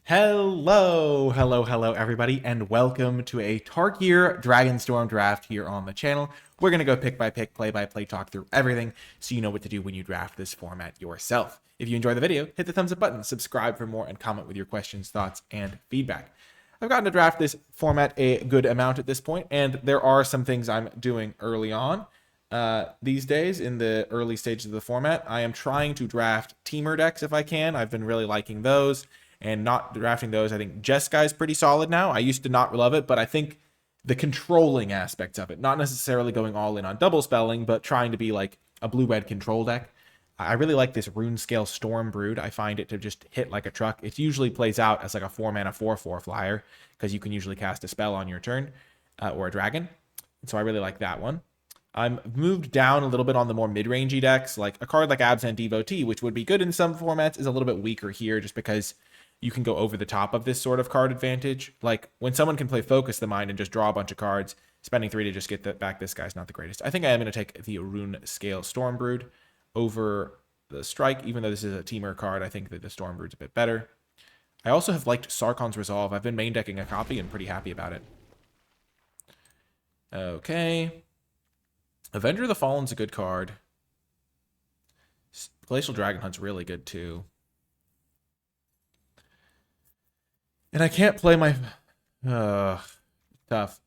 Hello, everybody, and welcome to a Tarkir Dragonstorm draft here on the channel. We're going to go pick by pick, play by play, talk through everything so you know what to do when you draft this format yourself. If you enjoy the video, hit the thumbs up button, subscribe for more, and comment with your questions, thoughts, and feedback. I've gotten to draft this format a good amount at this point, and there are some things I'm doing early on. These days, in the early stages of the format, I am trying to draft teamer decks if I can. I've been really liking those. And not drafting those, I think Jeskai is pretty solid now. I used to not love it, but I think the controlling aspects of it, not necessarily going all in on double spelling, but trying to be like a blue-red control deck. I really like this Rune Scale Storm Brood. I find it to just hit like a truck. It usually plays out as like a 4-mana 4/4 flyer because you can usually cast a spell on your turn or a dragon. So I really like that one. I'm moved down a little bit on the more mid-rangey decks. Like a card like Absent Devotee, which would be good in some formats, is a little bit weaker here just because you can go over the top of this sort of card advantage. Like when someone can play Focus the Mind and just draw a bunch of cards, spending 3 to just get back this guy's not the greatest. I think I am going to take the Rune Scale Stormbrood over the Strike, even though this is a teamer card. I think that the Stormbrood's a bit better. I also have liked Sarkon's Resolve. I've been main decking a copy and pretty happy about it. Okay. Avenger of the Fallen's a good card. Glacial Dragon Hunt's really good too. And I can't play my... tough.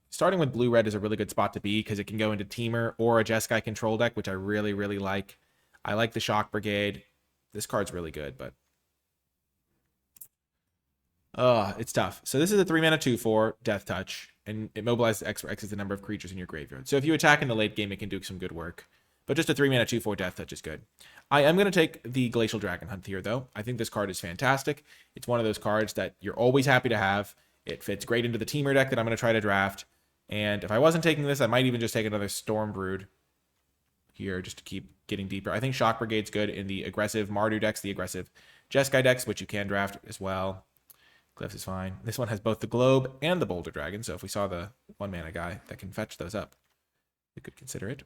Starting with blue-red is a really good spot to be because it can go into Teamer or a Jeskai control deck, which I really, really like. I like the Shock Brigade. This card's really good, but... it's tough. So this is a 3-mana 2/4 Death Touch, and it mobilizes X for X is the number of creatures in your graveyard. So if you attack in the late game, it can do some good work. But just a 3-mana 2/4 Death Touch is good. I am going to take the Glacial Dragon Hunt here, though. I think this card is fantastic. It's one of those cards that you're always happy to have. It fits great into the teamer deck that I'm going to try to draft. And if I wasn't taking this, I might even just take another Storm Brood here just to keep getting deeper. I think Shock Brigade's good in the aggressive Mardu decks, the aggressive Jeskai decks, which you can draft as well. Glyphs is fine. This one has both the Globe and the Boulder Dragon, so if we saw the 1-mana guy that can fetch those up, we could consider it.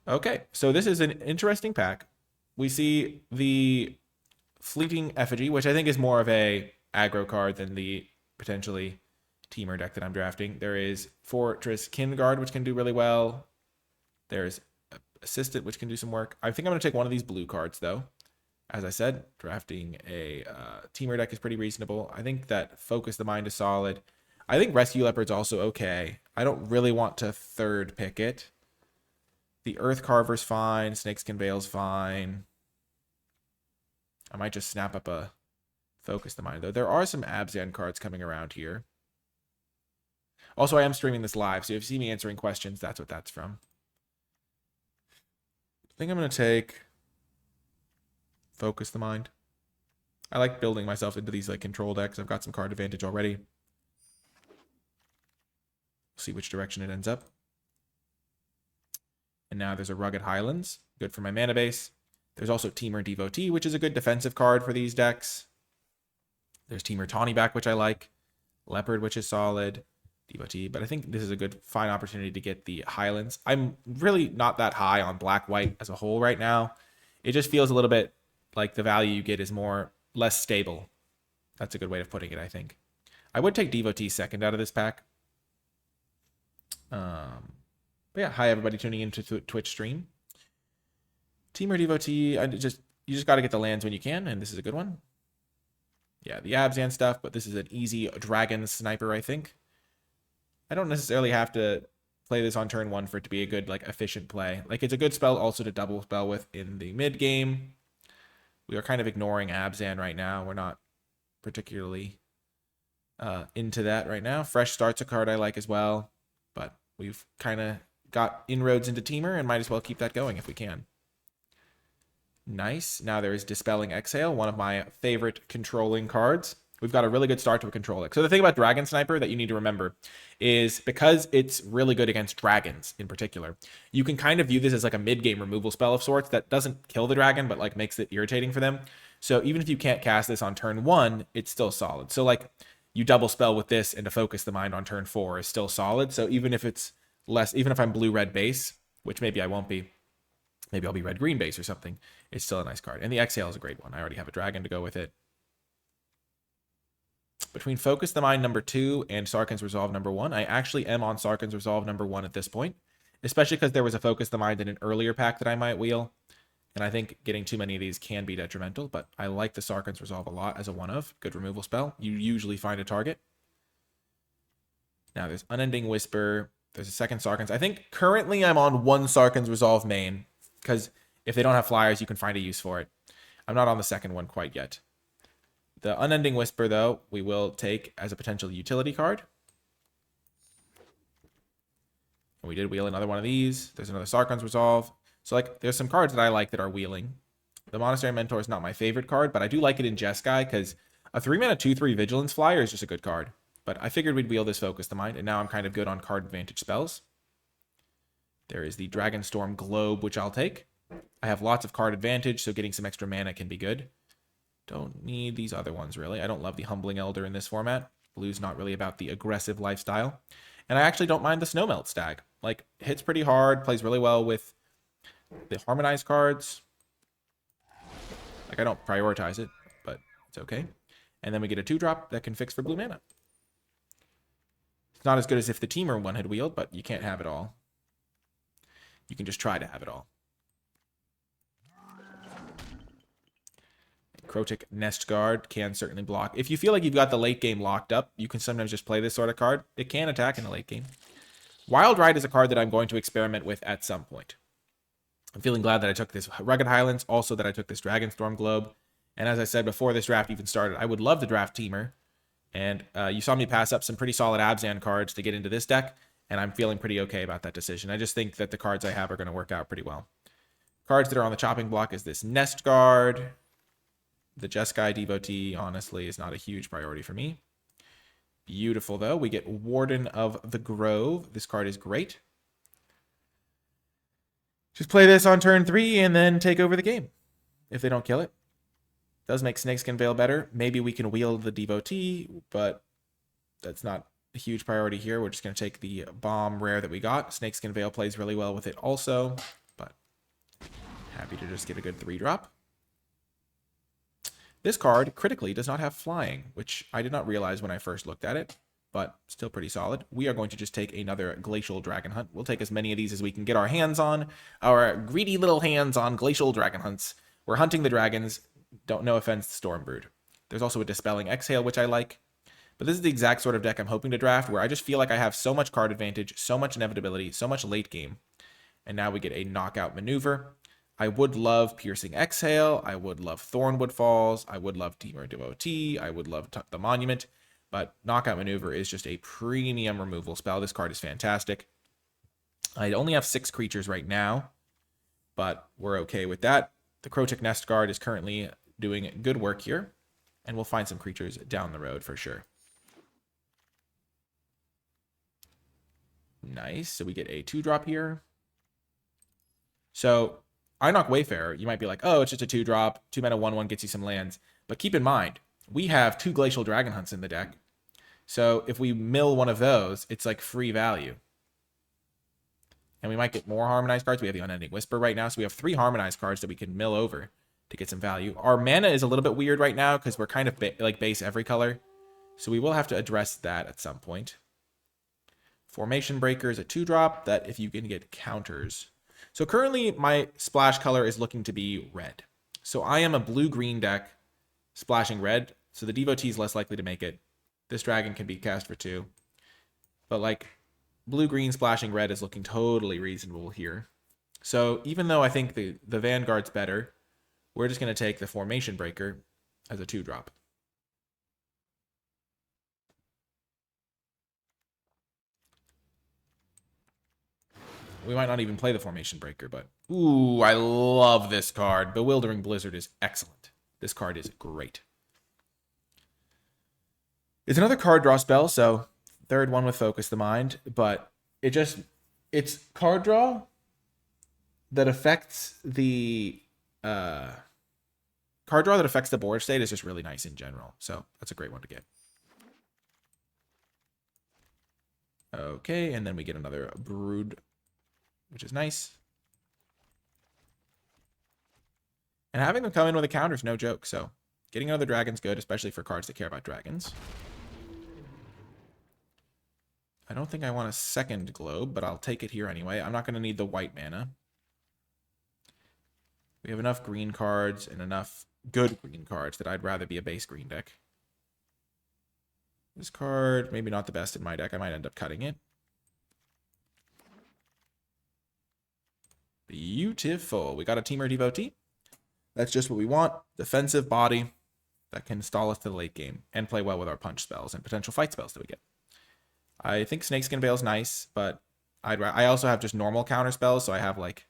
Okay, so this is an interesting pack. We see the Fleeting Effigy, which I think is more of a aggro card than the potentially teamer deck that I'm drafting. There is Fortress Kinguard, which can do really well. There's Assistant, which can do some work. I think I'm going to take one of these blue cards, though. As I said, drafting a teamer deck is pretty reasonable. I think that Focus the Mind is solid. I think Rescue Leopard's also okay. I don't really want to third pick it. The Earth Carver's fine. Snakeskin Veil's fine. I might just snap up a Focus the Mind, though. There are some Abzan cards coming around here. Also, I am streaming this live, so if you see me answering questions, that's what that's from. I think I'm going to take Focus the Mind. I like building myself into these like control decks. I've got some card advantage already. See which direction it ends up. And now there's a Rugged Highlands, good for my mana base. There's also Teamer Devotee, which is a good defensive card for these decks. There's Teamer Tawnyback, which I like. Leopard, which is solid. Devotee, but I think this is a good, fine opportunity to get the Highlands. I'm really not that high on black-white as a whole right now. It just feels a little bit like the value you get is less stable. That's a good way of putting it, I think. I would take Devotee second out of this pack. But yeah, hi everybody tuning into Twitch stream. Teamer Devotee, you just got to get the lands when you can, and this is a good one. Yeah, the Abzan stuff, but this is an easy dragon sniper, I think. I don't necessarily have to play this on turn 1 for it to be a good, like, efficient play. Like, it's a good spell also to double spell with in the mid game. We are kind of ignoring Abzan right now. We're not particularly into that right now. Fresh Start's a card I like as well, but we've kind of got inroads into Teamer and might as well keep that going if we can. Nice. Now there is Dispelling Exhale, one of my favorite controlling cards. We've got a really good start to a control deck. So the thing about Dragon Sniper that you need to remember is because it's really good against dragons in particular, you can kind of view this as like a mid-game removal spell of sorts that doesn't kill the dragon, but like makes it irritating for them. So even if you can't cast this on turn 1, it's still solid. So like you double spell with this and to Focus the Mind on turn 4 is still solid. So even if it's less, even if I'm blue-red base, which maybe I won't be, maybe I'll be red-green base or something, it's still a nice card. And the Exhale is a great one. I already have a dragon to go with it. Between Focus the Mind number 2 and Sarkhan's Resolve number 1, I actually am on Sarkhan's Resolve number 1 at this point, especially because there was a Focus the Mind in an earlier pack that I might wheel, and I think getting too many of these can be detrimental, but I like the Sarkhan's Resolve a lot as a one-of. Good removal spell. You usually find a target. Now there's Unending Whisper. There's a second Sarkhan's. I think currently I'm on one Sarkhan's Resolve main, because if they don't have flyers, you can find a use for it. I'm not on the second one quite yet. The Unending Whisper, though, we will take as a potential utility card. And we did wheel another one of these. There's another Sarkhan's Resolve. So, like, there's some cards that I like that are wheeling. The Monastery Mentor is not my favorite card, but I do like it in Jeskai because a 3-mana 2/3 Vigilance Flyer is just a good card. But I figured we'd wheel this Focus the Mind, and now I'm kind of good on card advantage spells. There is the Dragonstorm Globe, which I'll take. I have lots of card advantage, so getting some extra mana can be good. Don't need these other ones, really. I don't love the Humbling Elder in this format. Blue's not really about the aggressive lifestyle. And I actually don't mind the Snowmelt Stag. Like, hits pretty hard, plays really well with the Harmonized cards. Like, I don't prioritize it, but it's okay. And then we get a 2-drop that can fix for blue mana. It's not as good as if the Teamer one had wheeled, but you can't have it all. You can just try to have it all. Krotik Nest Guard can certainly block. If you feel like you've got the late game locked up, you can sometimes just play this sort of card. It can attack in the late game. Wild Ride is a card that I'm going to experiment with at some point. I'm feeling glad that I took this Rugged Highlands, also that I took this Dragonstorm Globe. And as I said before this draft even started, I would love to draft Teamer. And you saw me pass up some pretty solid Abzan cards to get into this deck, and I'm feeling pretty okay about that decision. I just think that the cards I have are going to work out pretty well. Cards that are on the chopping block is this Nest Guard. The Jeskai Devotee, honestly, is not a huge priority for me. Beautiful, though. We get Warden of the Grove. This card is great. Just play this on turn 3 and then take over the game if they don't kill it. Does make Snakeskin Veil better. Maybe we can wield the Devotee, but that's not a huge priority here. We're just going to take the bomb rare that we got. Snakeskin Veil plays really well with it also, but happy to just get a good 3-drop. This card, critically, does not have flying, which I did not realize when I first looked at it, but still pretty solid. We are going to just take another Glacial Dragon Hunt. We'll take as many of these as we can get our hands on. Our greedy little hands on Glacial Dragon Hunts. We're hunting the dragons. No offense to Stormbrood. There's also a Dispelling Exhale, which I like. But this is the exact sort of deck I'm hoping to draft, where I just feel like I have so much card advantage, so much inevitability, so much late game. And now we get a Knockout Maneuver. I would love Piercing Exhale. I would love Thornwood Falls. I would love Teamer Devotee. I would love the Monument. But Knockout Maneuver is just a premium removal spell. This card is fantastic. I only have 6 creatures right now, but we're okay with that. The Krotik Nest Guard is currently doing good work here, and we'll find some creatures down the road for sure. Nice. So we get a 2-drop here. So Einok Wayfarer, you might be like, oh, it's just a 2-drop. 2-mana 1/1 gets you some lands. But keep in mind, we have 2 Glacial Dragon Hunts in the deck. So if we mill one of those, it's like free value. And we might get more Harmonized cards. We have the Unending Whisper right now. So we have 3 Harmonized cards that we can mill over to get some value. Our mana is a little bit weird right now because we're kind of like base every color. So we will have to address that at some point. Formation Breaker is a 2-drop that if you can get counters. So currently my splash color is looking to be red. So I am a blue-green deck splashing red. So the Devotee is less likely to make it. This dragon can be cast for 2. But like blue-green splashing red is looking totally reasonable here. So even though I think the Vanguard's better, we're just going to take the Formation Breaker as a 2-drop. We might not even play the Formation Breaker, but ooh, I love this card. Bewildering Blizzard is excellent. This card is great. It's another card draw spell, so third one with Focus the Mind, but it's card draw that affects the board state is just really nice in general. So that's a great one to get. Okay, and then we get another Brood, which is nice. And having them come in with a counter is no joke, so getting another dragon's good, especially for cards that care about dragons. I don't think I want a second globe, but I'll take it here anyway. I'm not going to need the white mana. We have enough green cards and enough good green cards that I'd rather be a base green deck. This card, maybe not the best in my deck. I might end up cutting it. Beautiful. We got a Teamer Devotee. That's just what we want. Defensive body that can stall us to the late game and play well with our punch spells and potential fight spells that we get. I think Snakeskin Veil is nice, but I also have just normal counter spells, so I have like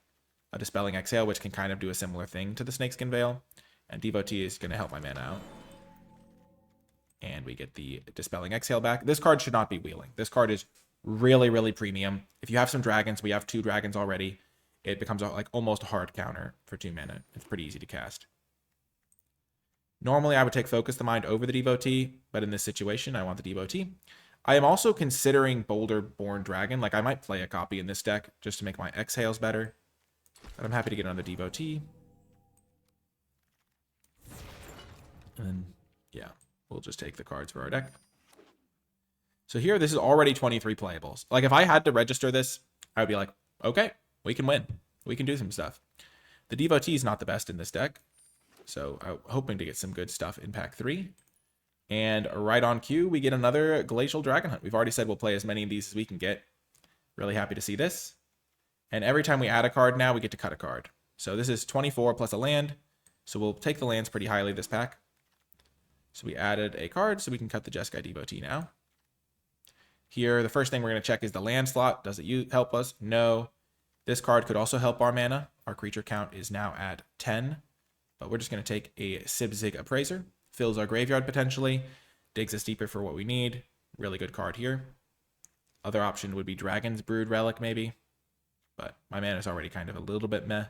a Dispelling Exhale, which can kind of do a similar thing to the Snakeskin Veil, and Devotee is going to help my mana out. And we get the Dispelling Exhale back. This card should not be wheeling. This card is really, really premium. If you have some dragons, we have 2 dragons already, it becomes like almost a hard counter for 2 mana. It's pretty easy to cast. Normally, I would take Focus the Mind over the Devotee, but in this situation, I want the Devotee. I am also considering Boulder Born Dragon. Like, I might play a copy in this deck just to make my exhales better. But I'm happy to get another Devotee. And then, yeah, we'll just take the cards for our deck. So here, this is already 23 playables. Like, if I had to register this, I would be like, okay, we can win. We can do some stuff. The Devotee is not the best in this deck. So I'm hoping to get some good stuff in pack 3. And right on cue, we get another Glacial Dragon Hunt. We've already said we'll play as many of these as we can get. Really happy to see this. And every time we add a card now, we get to cut a card. So this is 24 plus a land. So we'll take the lands pretty highly this pack. So we added a card, so we can cut the Jeskai Devotee now. Here, the first thing we're going to check is the land slot. Does it help us? No. This card could also help our mana. Our creature count is now at 10. But we're just going to take a Sibzig Appraiser. Fills our graveyard potentially. Digs us deeper for what we need. Really good card here. Other option would be Dragon's Brood Relic maybe. But my mana is already kind of a little bit meh.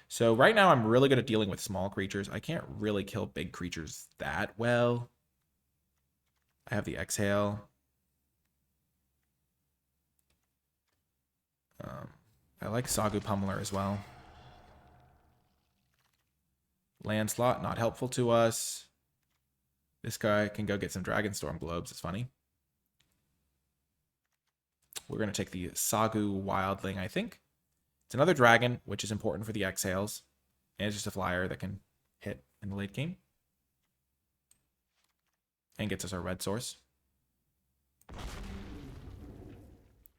So right now I'm really good at dealing with small creatures. I can't really kill big creatures that well. I have the Exhale. I like Sagu Pummeler as well. Land slot, not helpful to us. This guy can go get some Dragonstorm Globes. It's funny. We're going to take the Sagu Wildling, I think. It's another dragon, which is important for the exhales. And it's just a flyer that can hit in the late game. And gets us our red source.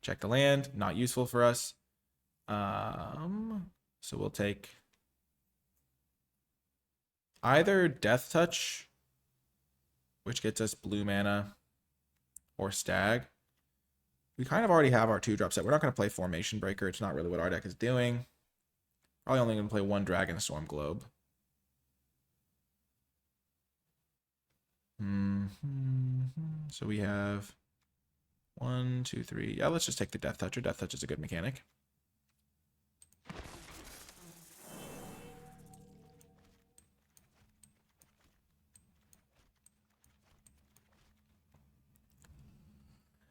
Check the land. Not useful for us. So we'll take either Death Touch, which gets us blue mana, or Stag. We kind of already have our 2-drop set. We're not going to play Formation Breaker. It's not really what our deck is doing. Probably only going to play 1 Dragonstorm Globe. So we have 1, 2, 3. Yeah, let's just take the Death Toucher. Death Touch is a good mechanic.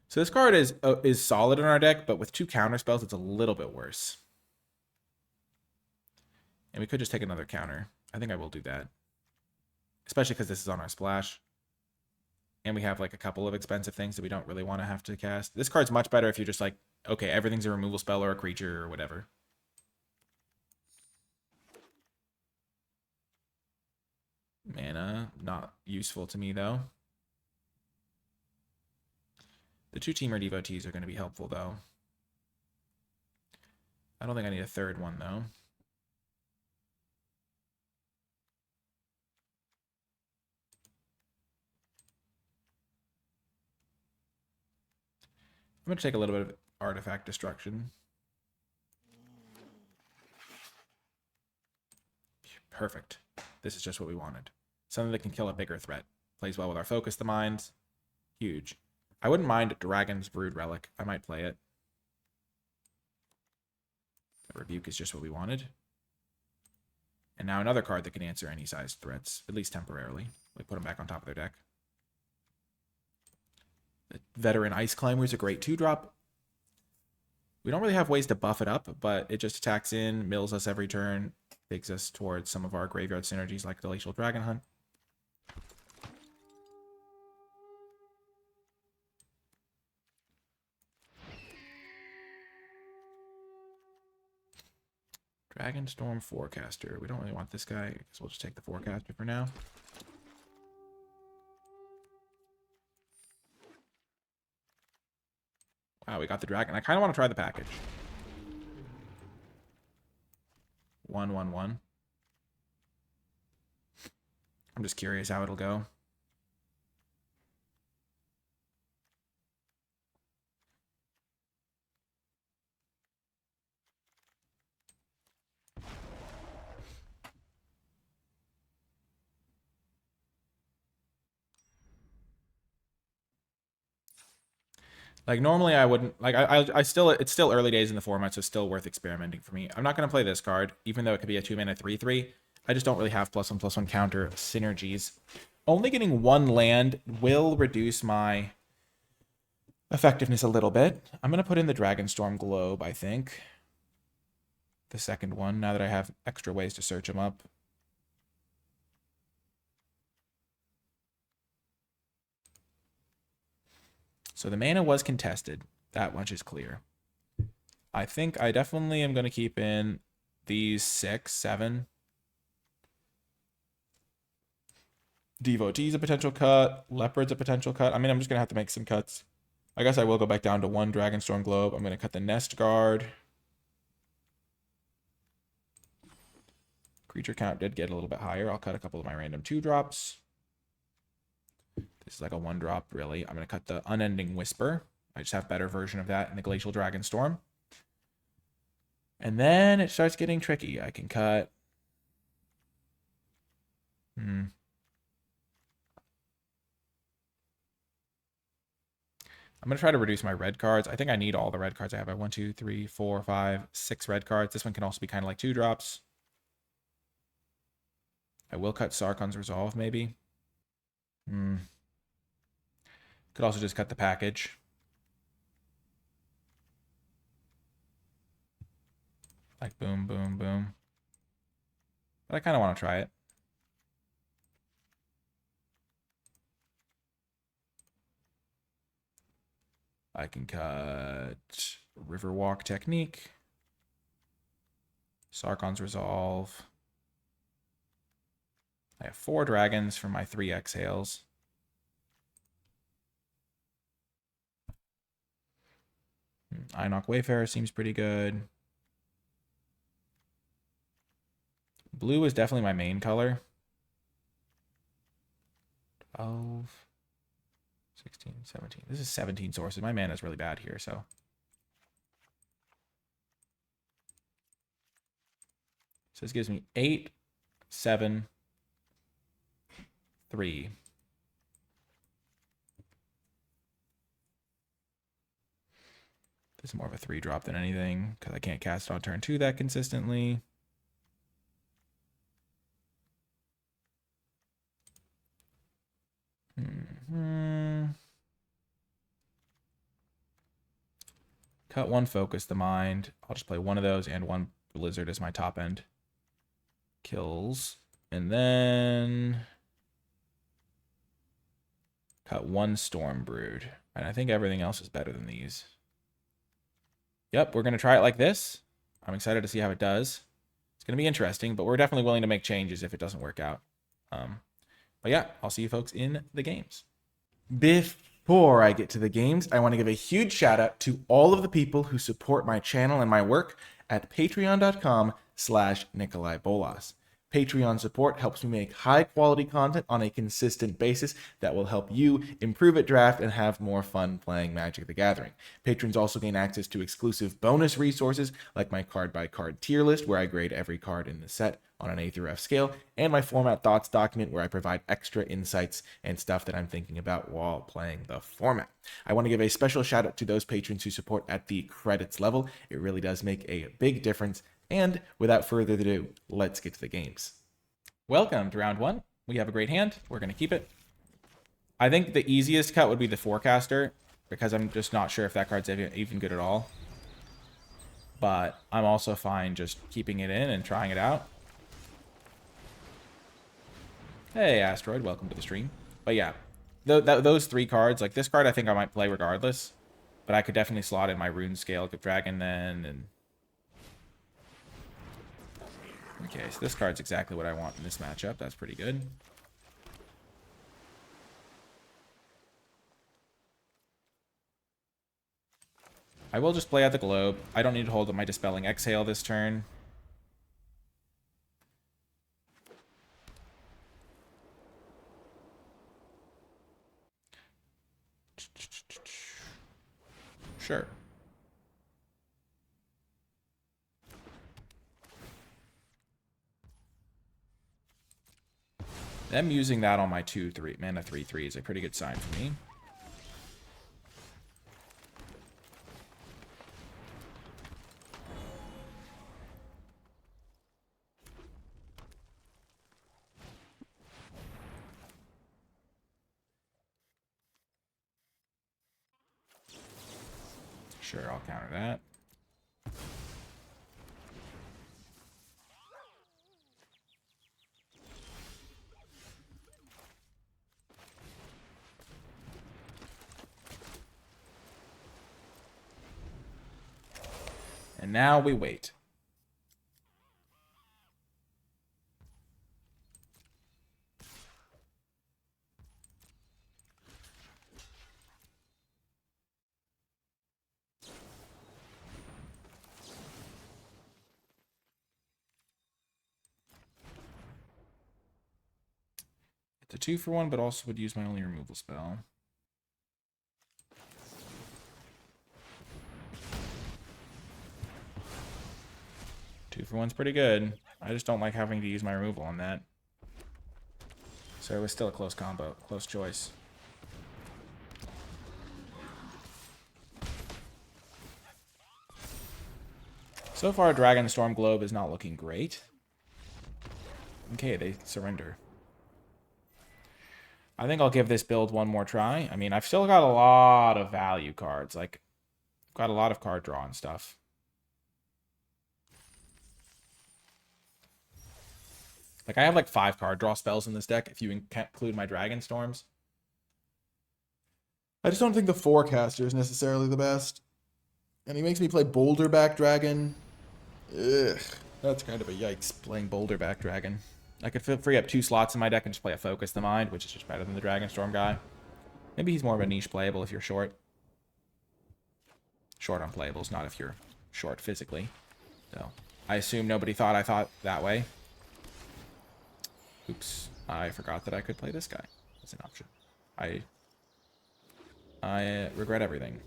So this card is solid in our deck, but with 2 counter spells, it's a little bit worse. And we could just take another counter. I think I will do that. Especially because this is on our splash. And we have like a couple of expensive things that we don't really want to have to cast. This card's much better if you're just like, okay, everything's a removal spell or a creature or whatever. Mana, not useful to me though. The 2 Teamer Devotees are going to be helpful, though. I don't think I need a third one, though. I'm going to take a little bit of Artifact Destruction. Perfect. This is just what we wanted. Something that can kill a bigger threat. Plays well with our Focus the Minds. Huge. I wouldn't mind Dragon's Brood Relic. I might play it. The Rebuke is just what we wanted. And now another card that can answer any sized threats, at least temporarily. Like put them back on top of their deck. The Veteran Ice Climber is a great 2-drop. We don't really have ways to buff it up, but it just attacks in, mills us every turn, takes us towards some of our graveyard synergies like Glacial Dragon Hunt. Dragonstorm Forecaster. We don't really want this guy. I guess we'll just take the Forecaster for now. Wow, we got the dragon. I kind of want to try the package. 1/1/1. I'm just curious how it'll go. Like, normally I wouldn't, like, I still, it's still early days in the format, so it's still worth experimenting for me. I'm not going to play this card, even though it could be a 2-mana 3/3. I just don't really have +1/+1 counter synergies. Only getting one land will reduce my effectiveness a little bit. I'm going to put in the Dragonstorm Globe, I think. The second one, now that I have extra ways to search them up. So the mana was contested. That much is clear. I think I definitely am going to keep in these 6, 7. Devotee's a potential cut. Leopard's a potential cut. I mean, I'm just going to have to make some cuts. I guess I will go back down to 1 Dragonstorm Globe. I'm going to cut the Nest Guard. Creature count did get a little bit higher. I'll cut a couple of my random 2-drops. This is like a 1-drop, really. I'm going to cut the Unending Whisper. I just have a better version of that in the Glacial Dragonstorm. And then it starts getting tricky. I can cut... I'm going to try to reduce my red cards. I think I need all the red cards I have. I have 1, 2, 3, 4, 5, 6 red cards. This one can also be kind of like 2-drops. I will cut Sarkhan's Resolve, maybe. Could also just cut the package. Like boom, boom, boom. But I kind of want to try it. I can cut Riverwalk Technique. Sarkhan's Resolve. I have 4 dragons for my 3 exhales. Einok Wayfarer seems pretty good. Blue is definitely my main color. 12, 16, 17. This is 17 sources. My mana is really bad here, so. So this gives me 8, 7, 3. This is more of a 3-drop than anything, because I can't cast it on turn 2 that consistently. Cut 1, Focus the Mind. I'll just play 1 of those and 1 Blizzard as my top end. Kills. And then cut 1 Storm Brood. And I think everything else is better than these. Yep, we're going to try it like this. I'm excited to see how it does. It's going to be interesting, but we're definitely willing to make changes if it doesn't work out. But yeah, I'll see you folks in the games. Before I get to the games, I want to give a huge shout out to all of the people who support my channel and my work at patreon.com/NicolaiBolas. Patreon support helps me make high quality content on a consistent basis that will help you improve at draft and have more fun playing Magic the Gathering. Patrons also gain access to exclusive bonus resources like my card by card tier list where I grade every card in the set on an A through F scale, and my format thoughts document where I provide extra insights and stuff that I'm thinking about while playing the format. I want to give a special shout out to those patrons who support at the credits level. It really does make a big difference. And without further ado, let's get to the games. Welcome to round 1. We have a great hand. We're going to keep it. I think the easiest cut would be the Forecaster, because I'm just not sure if that card's even good at all. But I'm also fine just keeping it in and trying it out. Hey, Asteroid, welcome to the stream. But yeah, those 3 cards, like this card I think I might play regardless. But I could definitely slot in my Rune Scale Dragon then, and Okay, so this card's exactly what I want in this matchup. That's pretty good. I will just play out the Globe. I don't need to hold up my Dispelling Exhale this turn. Sure. Them using that on my 2/3 mana 3/3 is a pretty good sign for me. Sure, I'll counter that. And now we wait. It's a 2-for-1, but also would use my only removal spell. Two for one's pretty good. I just don't like having to use my removal on that. So it was still a close combo, close choice. So far, Dragonstorm Globe is not looking great. Okay, they surrender. I think I'll give this build one more try. I mean, I've still got a lot of value cards. Like, I've got a lot of card draw and stuff. Like, I have like 5 card draw spells in this deck, if you include my Dragonstorms. I just don't think the Forecaster is necessarily the best. And he makes me play Boulderback Dragon. Ugh, that's kind of a yikes, playing Boulderback Dragon. I could free up 2 slots in my deck and just play a Focus the Mind, which is just better than the Dragonstorm guy. Maybe he's more of a niche playable if you're short. Short on playables, not if you're short physically. So, I assume nobody thought I thought that way. Oops, I forgot that I could play this guy as an option. I regret everything.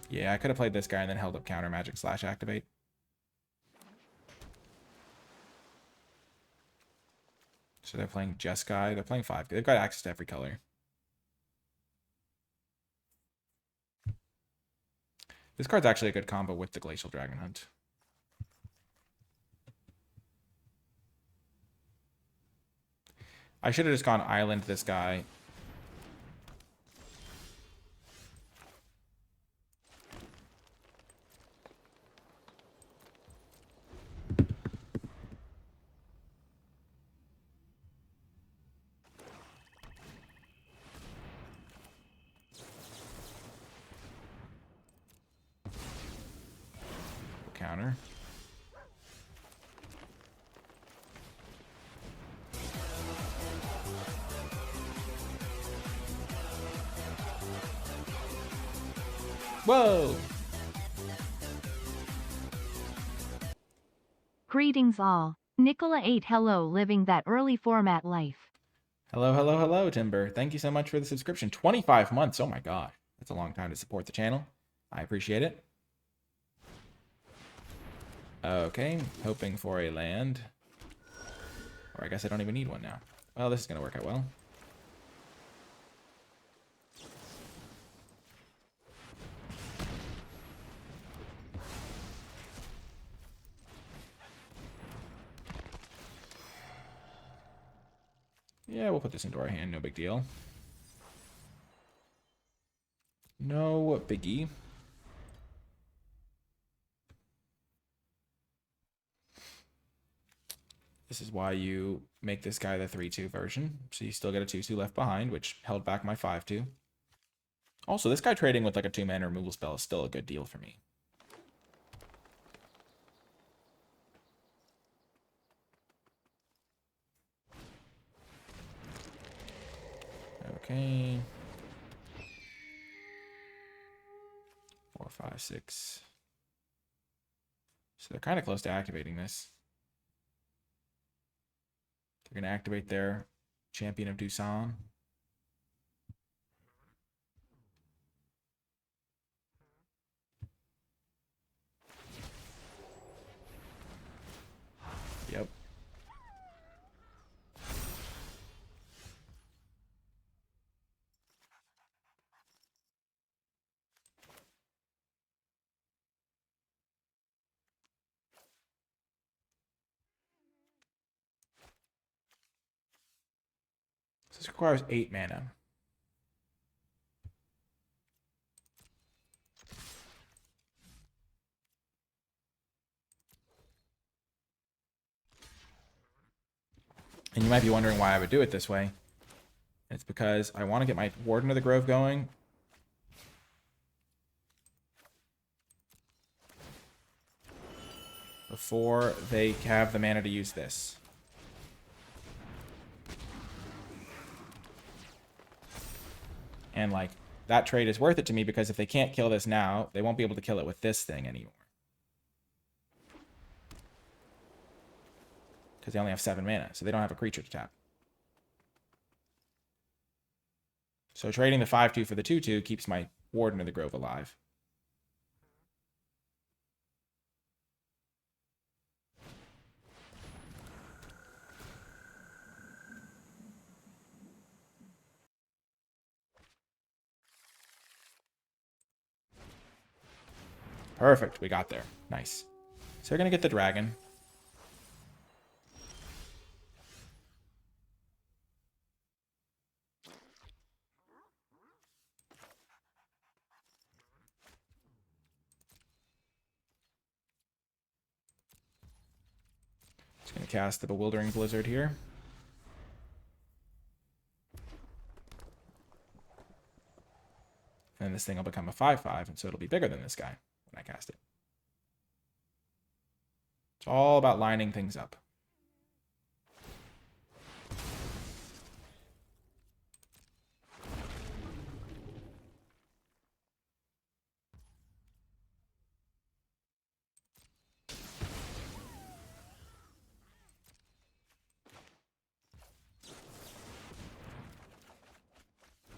Yeah, I could have played this guy and then held up counter magic / activate. So they're playing Jeskai. They're playing 5. They've got access to every color. This card's actually a good combo with the Glacial Dragon Hunt. I should have just gone Island this guy. Counter. Whoa! Greetings all. Nicola 8 hello living that early format life. Hello, hello, hello, Timber. Thank you so much for the subscription. 25 months. Oh my gosh. That's a long time to support the channel. I appreciate it. Okay, hoping for a land. Or I guess I don't even need one now. Well, this is going to work out well. Yeah, we'll put this into our hand. No big deal. No biggie. This is why you make this guy the 3/2 version. So you still get a 2/2 left behind, which held back my 5/2. Also, this guy trading with like a 2-mana removal spell is still a good deal for me. Okay. 4, 5, 6. So they're kind of close to activating this. They're going to activate their Champion of Doosan. Yep. So this requires 8 mana. And you might be wondering why I would do it this way. It's because I want to get my Warden of the Grove going. Before they have the mana to use this. And like, that trade is worth it to me because if they can't kill this now, they won't be able to kill it with this thing anymore. Because they only have 7 mana, so they don't have a creature to tap. So trading the 5/2 for the 2/2 keeps my Warden of the Grove alive. Perfect, we got there. Nice. So they're going to get the dragon. Just going to cast the Bewildering Blizzard here. And this thing will become a 5/5, and so it'll be bigger than this guy when I cast it. It's all about lining things up.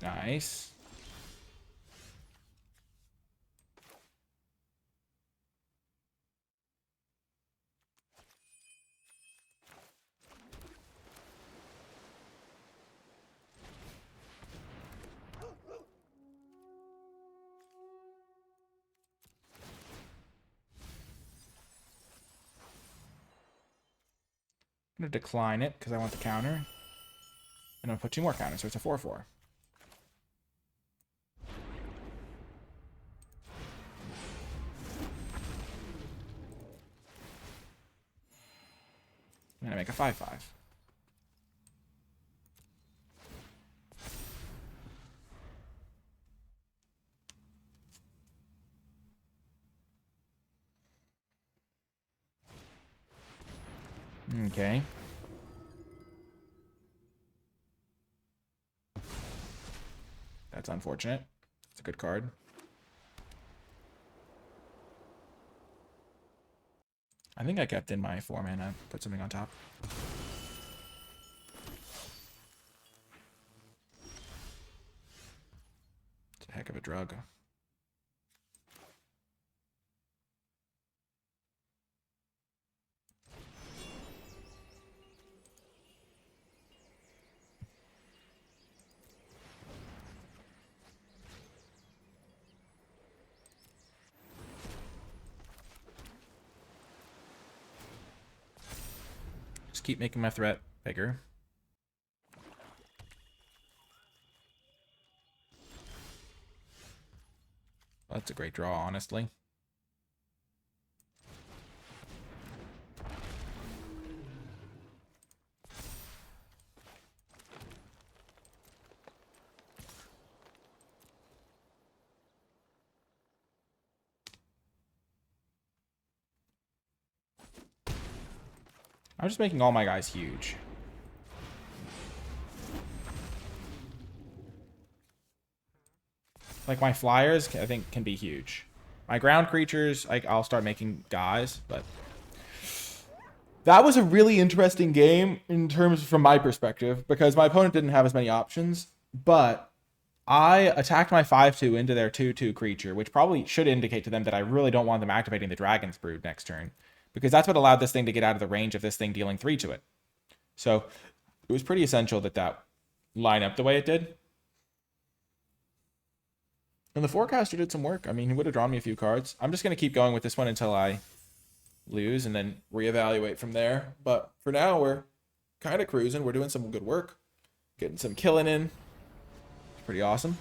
Nice. I'm going to decline it because I want the counter. And I'm going to put 2 more counters, so it's a 4/4. I'm going to make a 5/5. Okay. That's unfortunate. It's a good card. I think I kept in my 4 mana. Put something on top. It's a heck of a drug. Just keep making my threat bigger. Well, that's a great draw, honestly. I'm just making all my guys huge. Like my flyers, I think, can be huge. My ground creatures, I'll start making guys, but that was a really interesting game in terms from my perspective because my opponent didn't have as many options, but I attacked my 5/2 into their 2/2 creature, which probably should indicate to them that I really don't want them activating the Dragon's Brood next turn, because that's what allowed this thing to get out of the range of this thing dealing 3 to it. So it was pretty essential that that line up the way it did. And the forecaster did some work. I mean, he would have drawn me a few cards. I'm just going to keep going with this one until I lose and then reevaluate from there. But for now, we're kind of cruising. We're doing some good work. Getting some killing in. It's pretty awesome.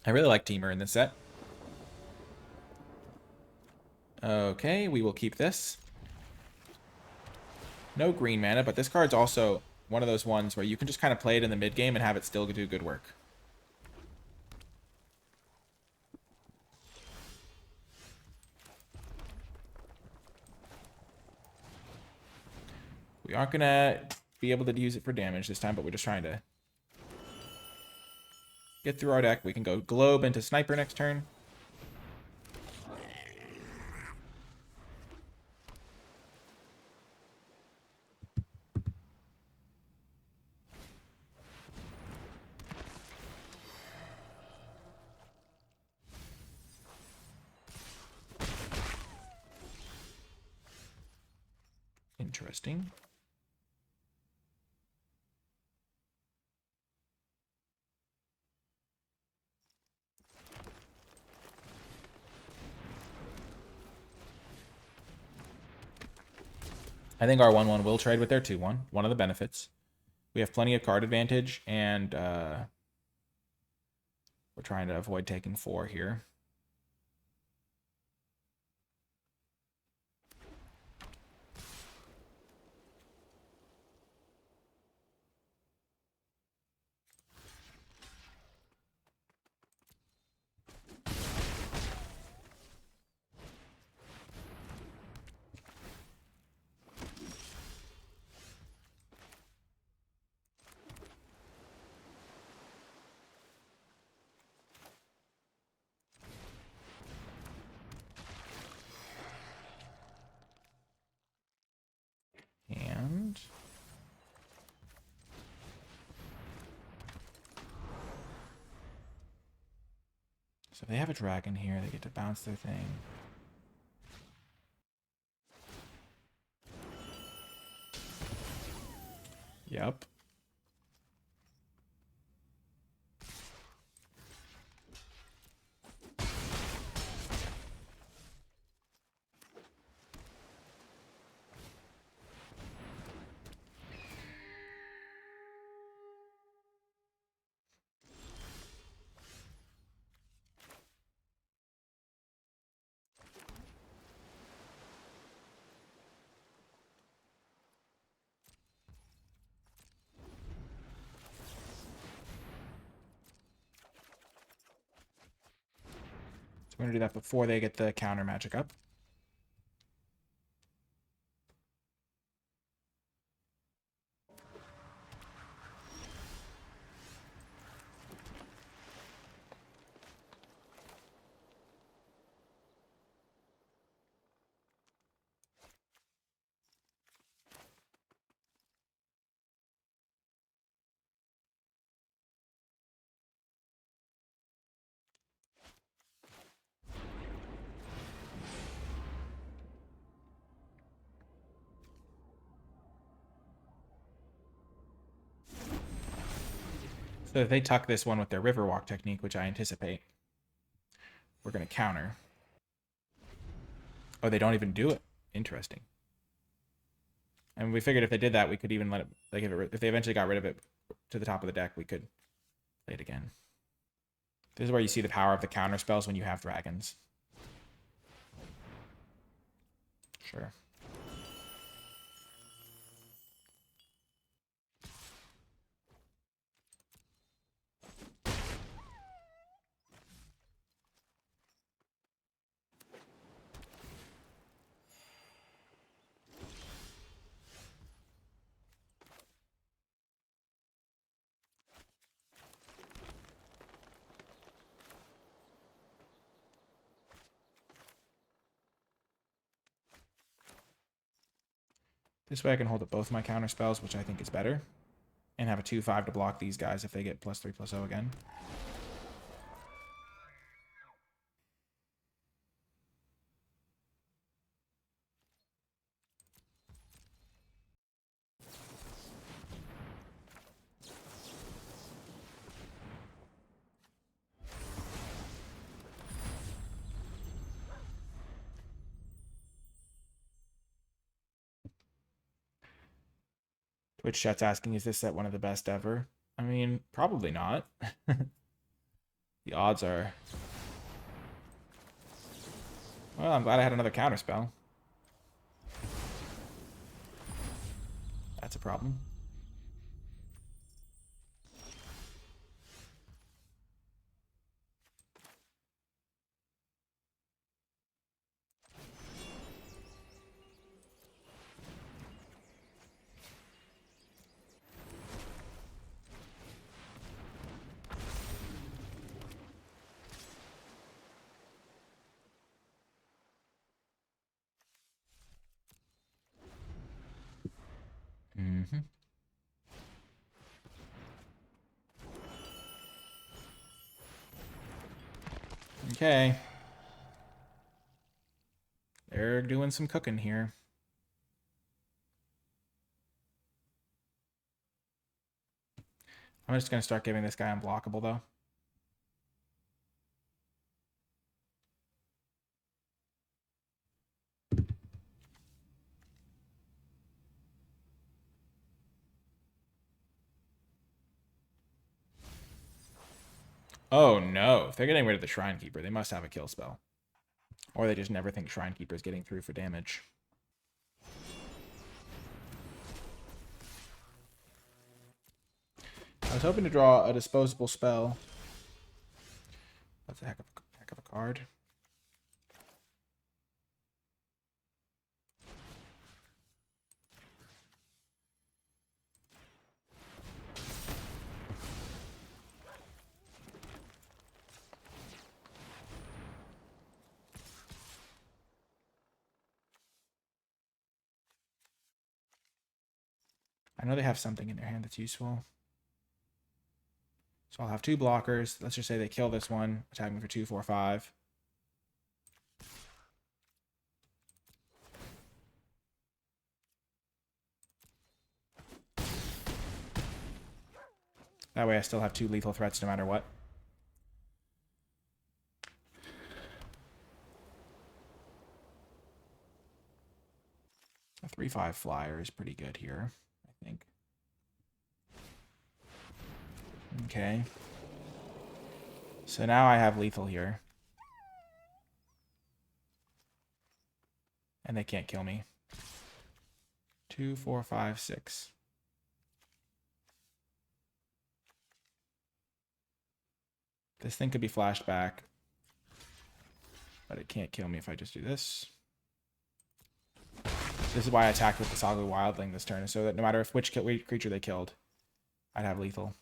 I really like Teamer in this set. Okay, we will keep this. No green mana, but this card's also one of those ones where you can just kind of play it in the mid game and have it still do good work. We aren't going to be able to use it for damage this time, but we're just trying to get through our deck. We can go Globe into Sniper next turn. Interesting. I think our 1/1 will trade with their 2/1. One of the benefits. We have plenty of card advantage, and we're trying to avoid taking 4 here. And so if they have a dragon here, they get to bounce their thing. Yep. So we're going to do that before they get the counter magic up. So if they tuck this one with their Riverwalk technique, which I anticipate, we're going to counter. Oh, they don't even do it. Interesting. And we figured if they did that, we could even let it, like if they eventually got rid of it to the top of the deck, we could play it again. This is where you see the power of the counter spells when you have dragons. Sure. This way I can hold up both my counter spells, which I think is better. And have a 2/5 to block these guys if they get +3/+0 again. Twitch chat's asking, is this set one of the best ever? I mean, probably not. The odds are... Well, I'm glad I had another counterspell. That's a problem. Mm-hmm. Okay. They're doing some cooking here. I'm just going to start giving this guy unblockable, though. Oh, no. If they're getting rid of the Shrine Keeper, they must have a kill spell. Or they just never think Shrine Keeper is getting through for damage. I was hoping to draw a disposable spell. That's a heck of a card. I know they have something in their hand that's useful. So I'll have 2 blockers. Let's just say they kill this one, attacking for 2, 4, 5. That way I still have 2 lethal threats no matter what. A 3/5 flyer is pretty good here, I think. Okay. So now I have lethal here. And they can't kill me. 2, 4, 5, 6. This thing could be flashed back. But it can't kill me if I just do this. This is why I attacked with the Sagu Wildling this turn, so that no matter which creature they killed, I'd have lethal.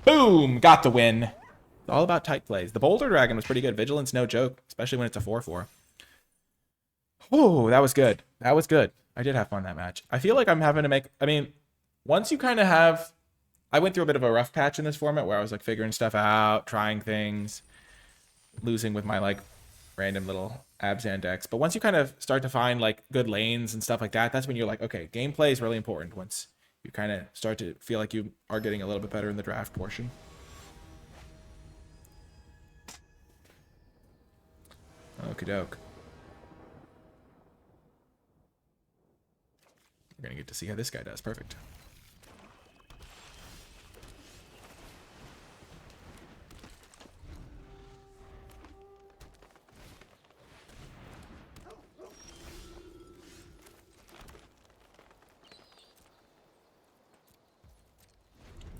Boom! Got the win. It's all about tight plays. The Boulder Dragon was pretty good. Vigilance, no joke, especially when it's a 4/4. Oh, that was good. That was good. I did have fun in that match. I feel like I'm having to make... I mean, once you kind of have... I went through a bit of a rough patch in this format where I was like figuring stuff out, trying things, losing with my like random little Abzan decks. But once you kind of start to find like good lanes and stuff like that, that's when you're like, okay, gameplay is really important once you kind of start to feel like you are getting a little bit better in the draft portion. Okie doke. We're going to get to see how this guy does. Perfect.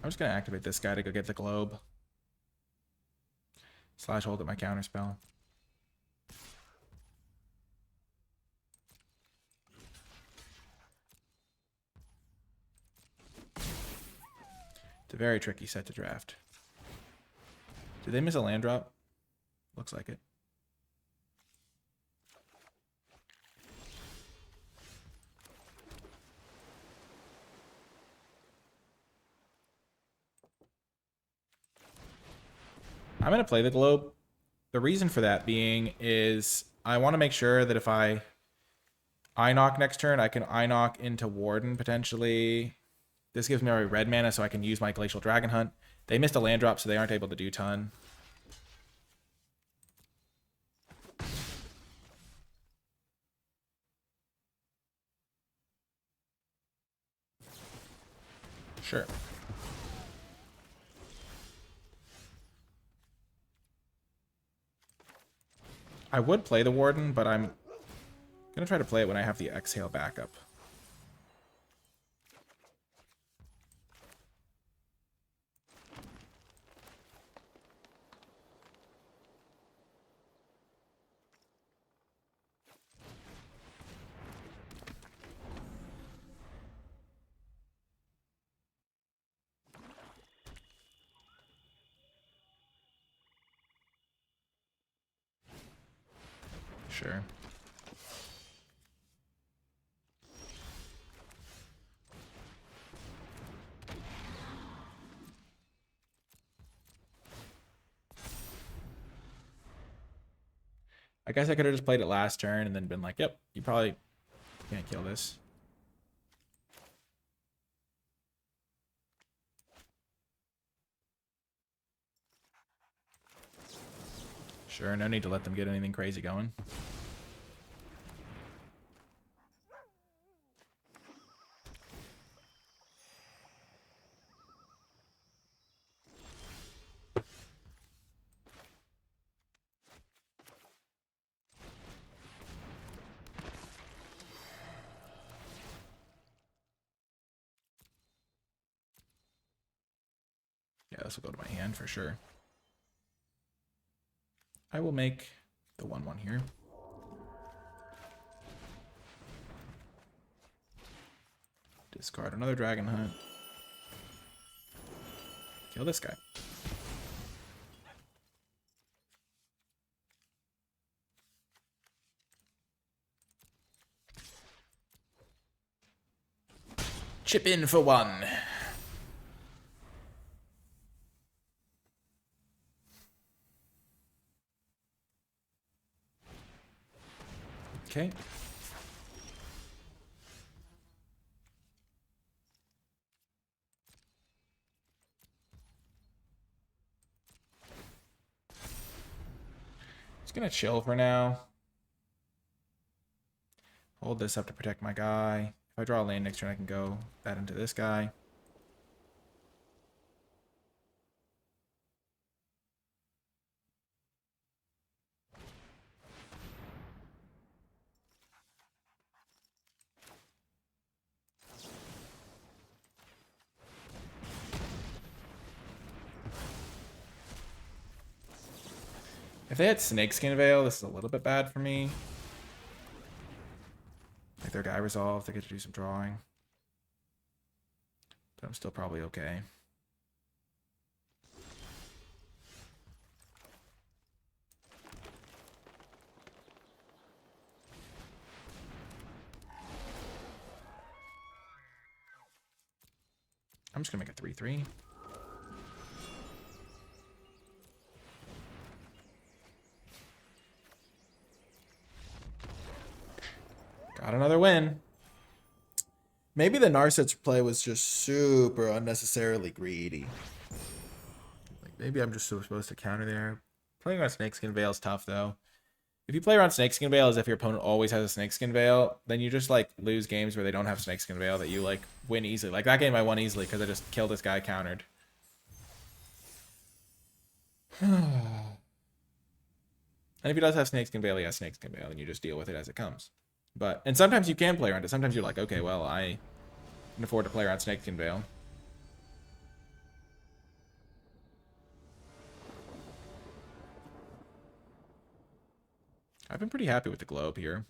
I'm just going to activate this guy to go get the globe. Slash hold at my counterspell. It's a very tricky set to draft. Did they miss a land drop? Looks like it. I'm going to play the globe. The reason for that being is I want to make sure that if I knock next turn, I can knock into Warden potentially. This gives me already red mana, so I can use my Glacial Dragon Hunt. They missed a land drop, so they aren't able to do ton. Sure. I would play the Warden, but I'm going to try to play it when I have the Exhale backup. Sure. I guess I could have just played it last turn and then been like, yep, you probably can't kill this. Sure, no need to let them get anything crazy going. Yeah, this will go to my hand for sure. I will make the 1/1 here. Discard another Dragon Hunt. Kill this guy. Chip in for 1. Okay. Just gonna chill for now. Hold this up to protect my guy. If I draw a land next turn, I can go that into this guy. If they had Snakeskin Veil, this is a little bit bad for me. Like their guy resolved, they get to do some drawing. But I'm still probably okay. I'm just gonna make a 3/3. Got another win. Maybe the Narset's play was just super unnecessarily greedy. Like maybe I'm just so supposed to counter there. Playing around Snakeskin Veil is tough though. If you play around Snakeskin Veil as if your opponent always has a Snakeskin Veil, then you just like lose games where they don't have Snakeskin Veil that you like win easily. Like that game I won easily because I just killed this guy countered. And if he does have Snakeskin Veil, he has Snakeskin Veil, and you just deal with it as it comes. And sometimes you can play around it. Sometimes you're like, okay, well, I can afford to play around Snakeskin Veil. I've been pretty happy with the globe here.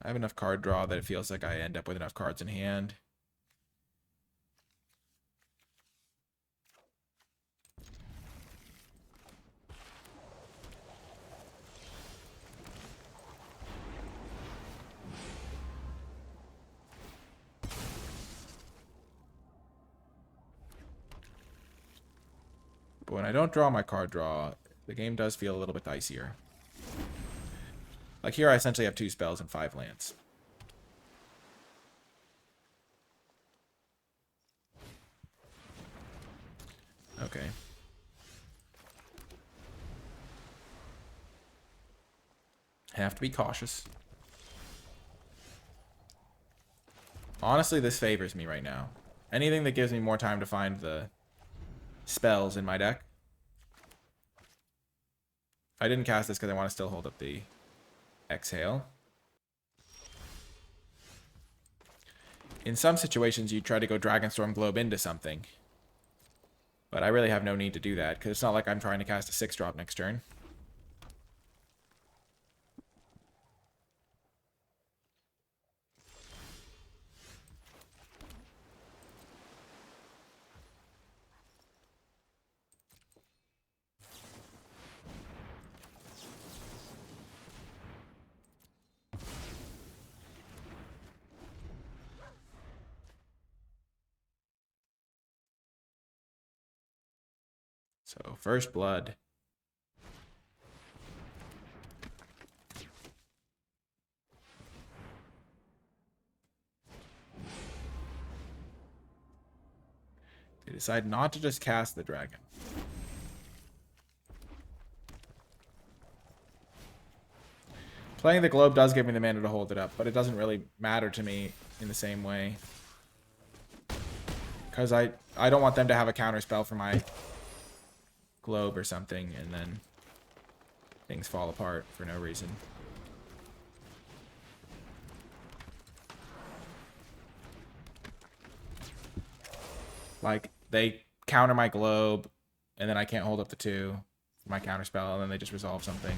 I have enough card draw that it feels like I end up with enough cards in hand. But when I don't draw my card draw, the game does feel a little bit dicier. Like here I essentially have 2 spells and 5 lands. Okay. Have to be cautious. Honestly, this favors me right now. Anything that gives me more time to find the spells in my deck. I didn't cast this because I want to still hold up the exhale. In some situations, you try to go Dragonstorm Globe into something. But I really have no need to do that, because it's not like I'm trying to cast a 6-drop next turn. So, first blood. They decide not to just cast the dragon. Playing the globe does give me the mana to hold it up, but it doesn't really matter to me in the same way. Because I don't want them to have a counter spell for my globe or something, and then things fall apart for no reason. Like, they counter my globe, and then I can't hold up the 2 for my counter spell, and then they just resolve something.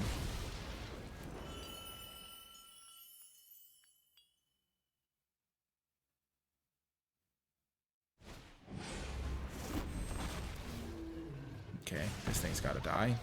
Okay, this thing's gotta die.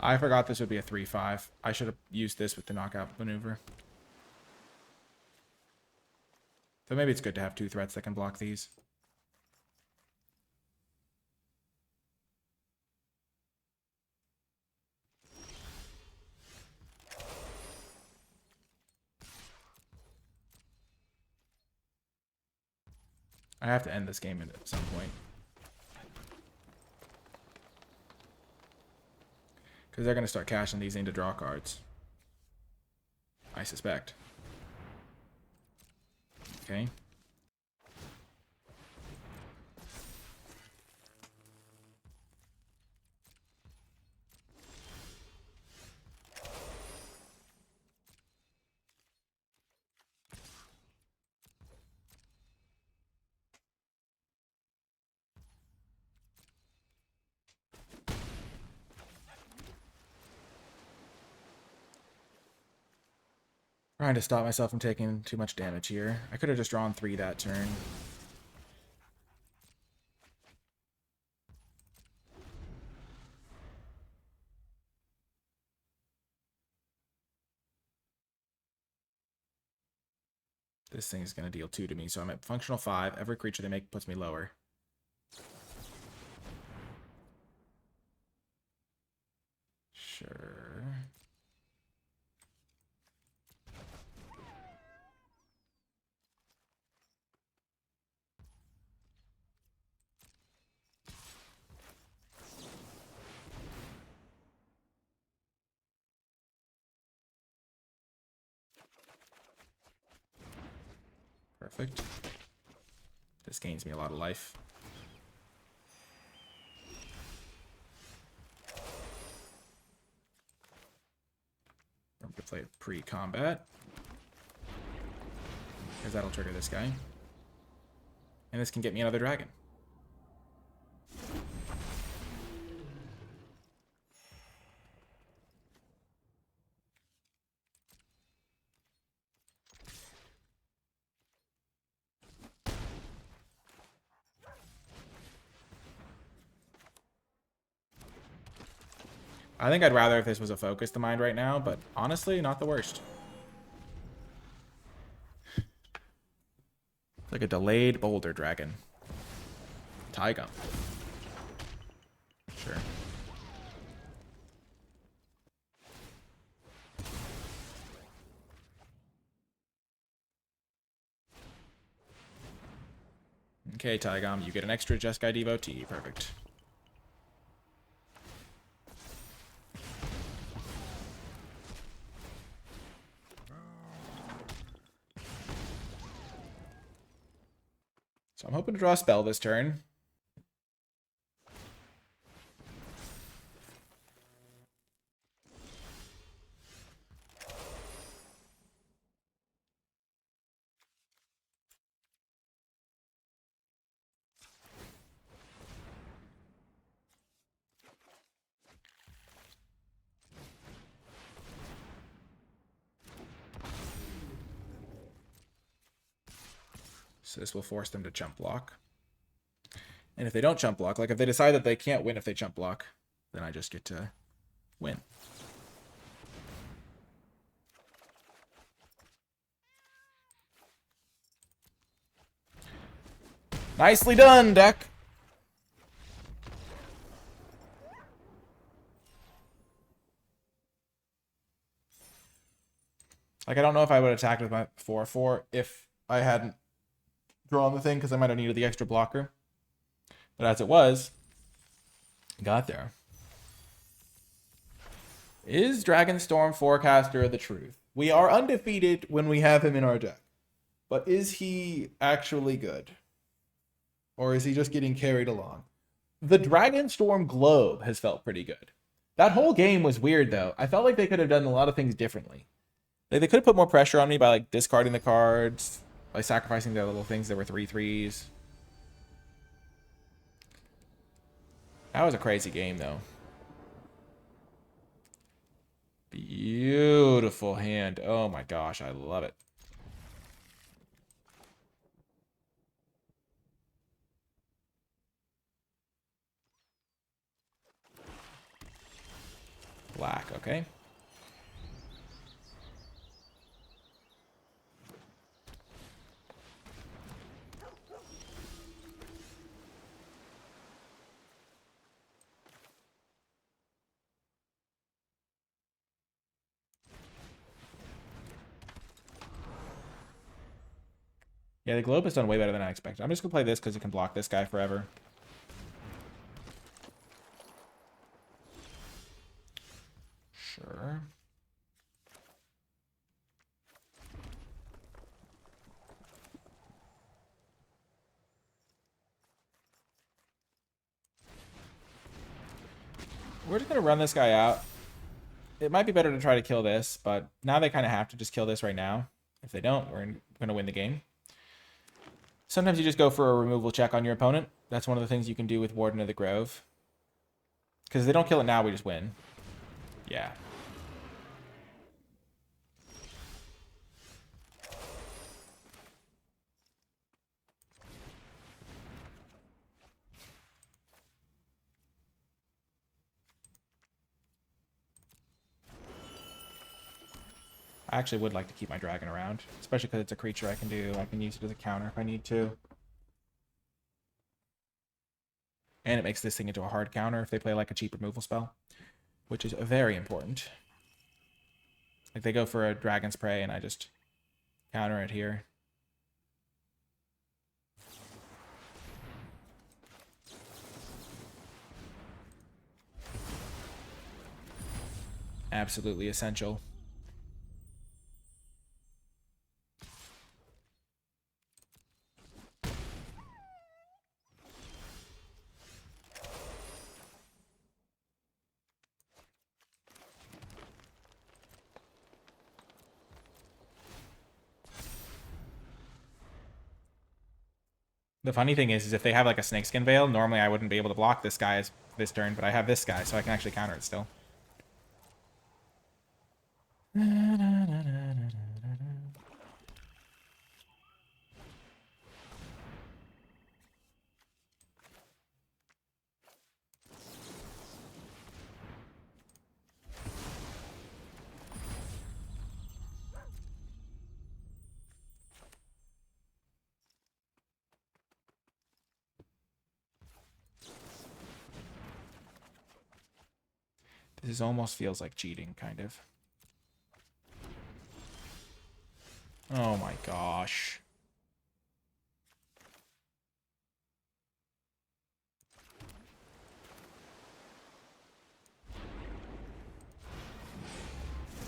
I forgot this would be a 3-5. I should have used this with the knockout maneuver. So maybe it's good to have 2 threats that can block these. I have to end this game at some point. Because they're going to start cashing these in to draw cards. I suspect. Okay. Trying to stop myself from taking too much damage here. I could have just drawn 3 that turn. This thing is going to deal 2 to me, so I'm at functional 5. Every creature they make puts me lower. Sure. Perfect. This gains me a lot of life. I'm going to play it pre-combat, because that'll trigger this guy. And this can get me another dragon. I think I'd rather if this was a focused mind right now, but honestly, not the worst. It's like a delayed boulder dragon. Taiga. Sure. Okay, Taigam, you get an extra Jeskai devotee. Perfect. So I'm hoping to draw a spell this turn. So this will force them to chump block. And if they don't chump block, like if they decide that they can't win if they chump block, then I just get to win. Nicely done, deck. Like, I don't know if I would have attacked with my 4/4 if I hadn't drawn the thing, because I might have needed the extra blocker. But as it was, got there. Is Dragonstorm Forecaster the truth? We are undefeated when we have him in our deck. But is he actually good? Or is he just getting carried along? The Dragonstorm Globe has felt pretty good. That whole game was weird, though. I felt like they could have done a lot of things differently. Like, they could have put more pressure on me by like discarding the cards, by sacrificing their little things that were 3/3s. That was a crazy game, though. Beautiful hand. Oh my gosh, I love it. Black, okay. Yeah, the globe has done way better than I expected. I'm just going to play this because it can block this guy forever. Sure. We're just going to run this guy out. It might be better to try to kill this, but now they kind of have to just kill this right now. If they don't, we're going to win the game. Sometimes you just go for a removal check on your opponent. That's one of the things you can do with Warden of the Grove. Because if they don't kill it now, we just win. Yeah. I actually would like to keep my dragon around, especially because it's a creature I can do. I can use it as a counter if I need to. And it makes this thing into a hard counter if they play like a cheap removal spell, which is very important. Like they go for a Dragon's Prey and I just counter it here. Absolutely essential. The funny thing is if they have like a snakeskin veil, normally I wouldn't be able to block this guy this turn, but I have this guy, so I can actually counter it still. This almost feels like cheating, kind of. Oh my gosh.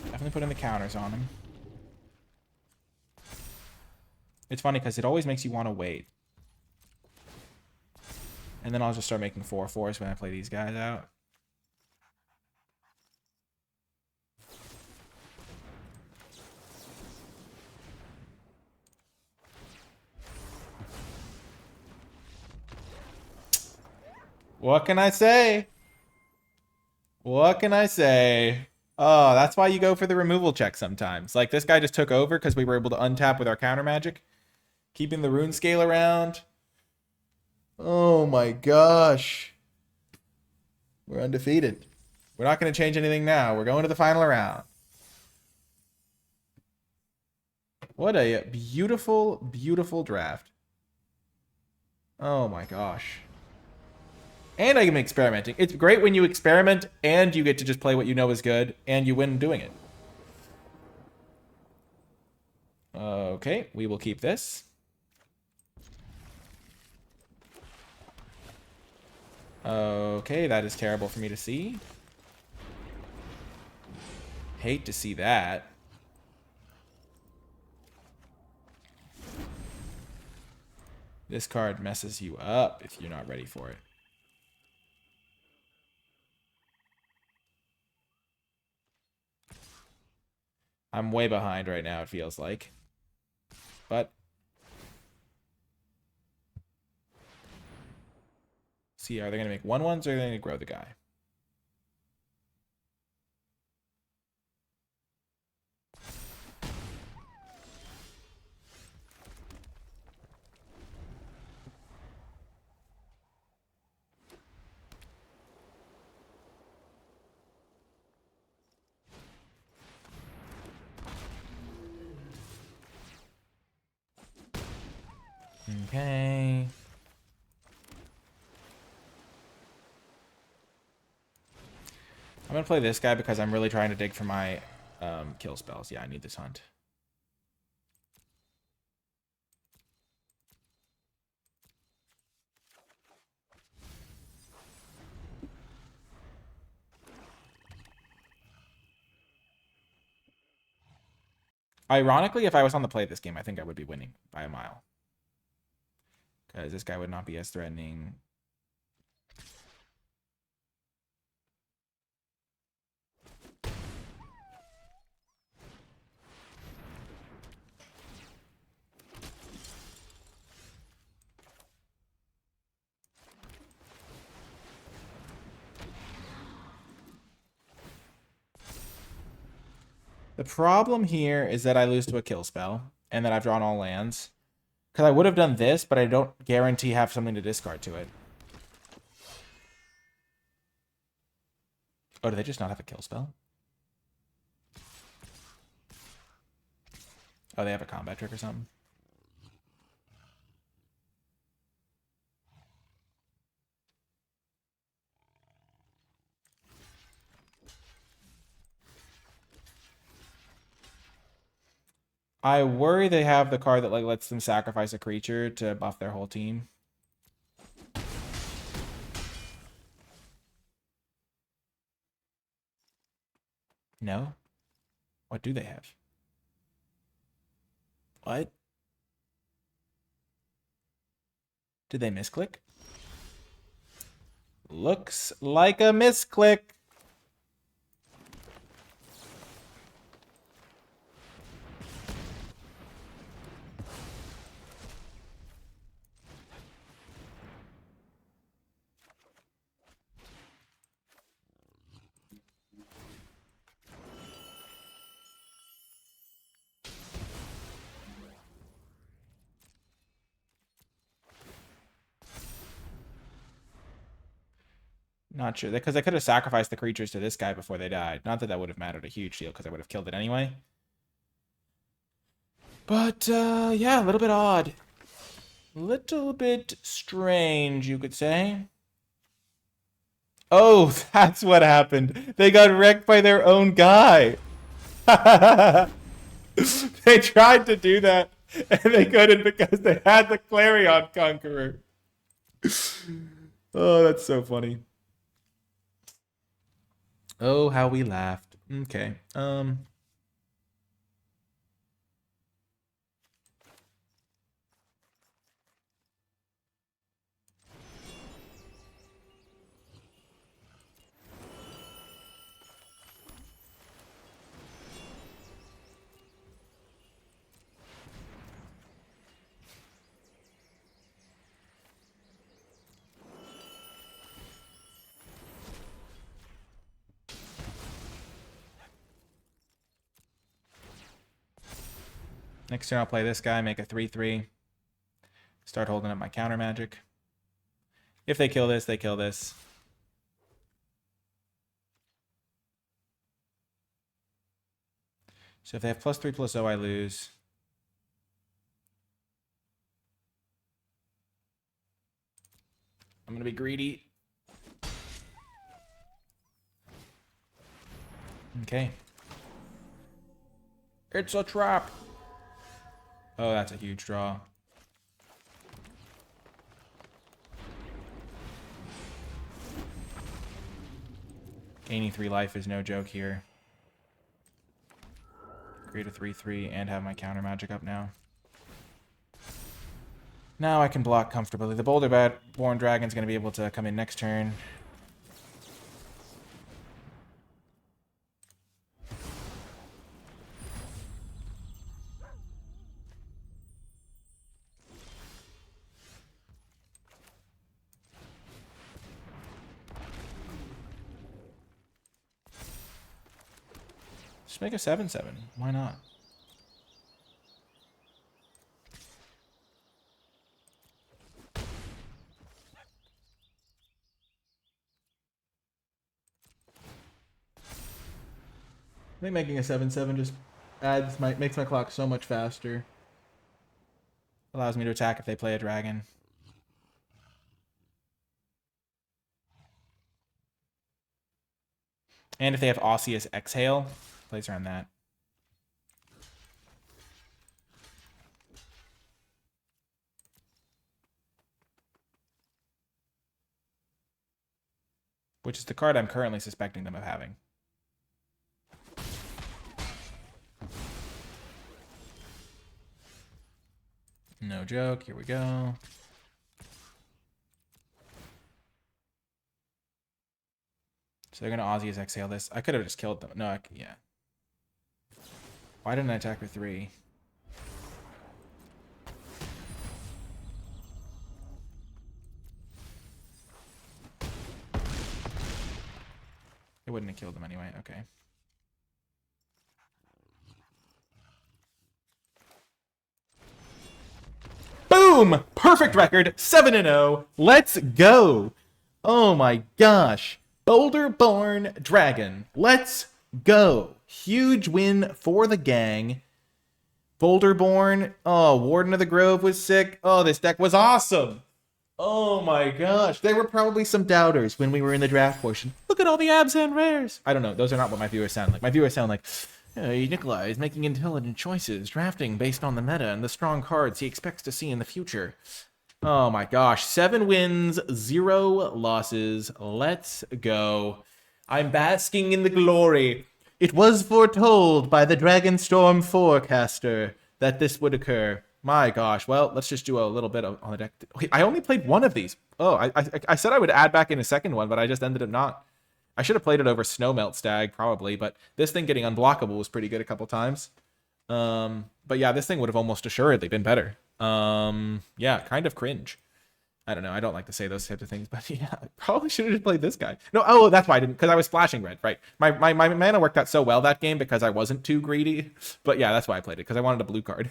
Definitely putting the counters on him. It's funny because it always makes you want to wait. And then I'll just start making 4/4s when I play these guys out. What can I say? What can I say? Oh, that's why you go for the removal check sometimes. Like, this guy just took over because we were able to untap with our counter magic. Keeping the rune scale around. Oh my gosh. We're undefeated. We're not going to change anything now. We're going to the final round. What a beautiful, beautiful draft. Oh my gosh. And I am experimenting. It's great when you experiment and you get to just play what you know is good and you win doing it. Okay, we will keep this. Okay, that is terrible for me to see. Hate to see that. This card messes you up if you're not ready for it. I'm way behind right now, it feels like. But see, are they going to make 1/1s or are they going to grow the guy? Okay. I'm going to play this guy because I'm really trying to dig for my kill spells. Yeah, I need this hunt. Ironically, if I was on the play this game, I think I would be winning by a mile. Because this guy would not be as threatening. The problem here is that I lose to a kill spell and that I've drawn all lands. Because I would have done this, but I don't guarantee have something to discard to it. Oh, do they just not have a kill spell? Oh, they have a combat trick or something? I worry they have the card that like lets them sacrifice a creature to buff their whole team. No? What do they have? What? Did they misclick? Looks like a misclick. Not sure. Because I could have sacrificed the creatures to this guy before they died. Not that that would have mattered a huge deal, because I would have killed it anyway. But, yeah, a little bit odd. Little bit strange, you could say. Oh, that's what happened. They got wrecked by their own guy. They tried to do that, and they couldn't because they had the Clarion Conqueror. Oh, that's so funny. Oh, how we laughed. Okay. Next turn, I'll play this guy, make a 3/3. Start holding up my counter magic. If they kill this, they kill this. So if they have +3/+0, I lose. I'm going to be greedy. Okay. It's a trap. Oh, that's a huge draw. Gaining 3 life is no joke here. Create a 3/3 and have my counter magic up now. Now I can block comfortably. The Boulder-Born Dragon's going to be able to come in next turn. Just make a 7/7. Why not? I think making a 7/7 just makes my clock so much faster. Allows me to attack if they play a dragon. And if they have Osseous Exhale, plays around that. Which is the card I'm currently suspecting them of having. No joke. Here we go. So they're going to Osseous Exhale this. I could have just killed them. No, yeah. Why didn't I attack for 3? It wouldn't have killed them anyway. Okay. Boom! Perfect record. 7-0. Let's go. Oh my gosh. Boulder-Born Dragon. Let's go. Huge win for the gang. Boulder-Born. Oh, Warden of the Grove was sick. Oh, this deck was awesome. Oh my gosh. There were probably some doubters when we were in the draft portion. Look at all the abs and rares. I don't know. Those are not what my viewers sound like. My viewers sound like, hey, Nicolai is making intelligent choices, drafting based on the meta and the strong cards he expects to see in the future. Oh my gosh. 7 wins, 0 losses. Let's go. I'm basking in the glory. It was foretold by the Dragonstorm forecaster that this would occur. My gosh. Well, let's just do a little bit on the deck. Wait, I only played one of these. Oh, I said I would add back in a second one, but I just ended up not. I should have played it over Snowmelt Stag, probably, but this thing getting unblockable was pretty good a couple times. But yeah, this thing would have almost assuredly been better. Yeah, kind of cringe. I don't know. I don't like to say those types of things, but yeah, I probably should have just played this guy. No, oh, that's why I didn't, because I was splashing red, right? My mana worked out so well that game because I wasn't too greedy. But yeah, that's why I played it, because I wanted a blue card.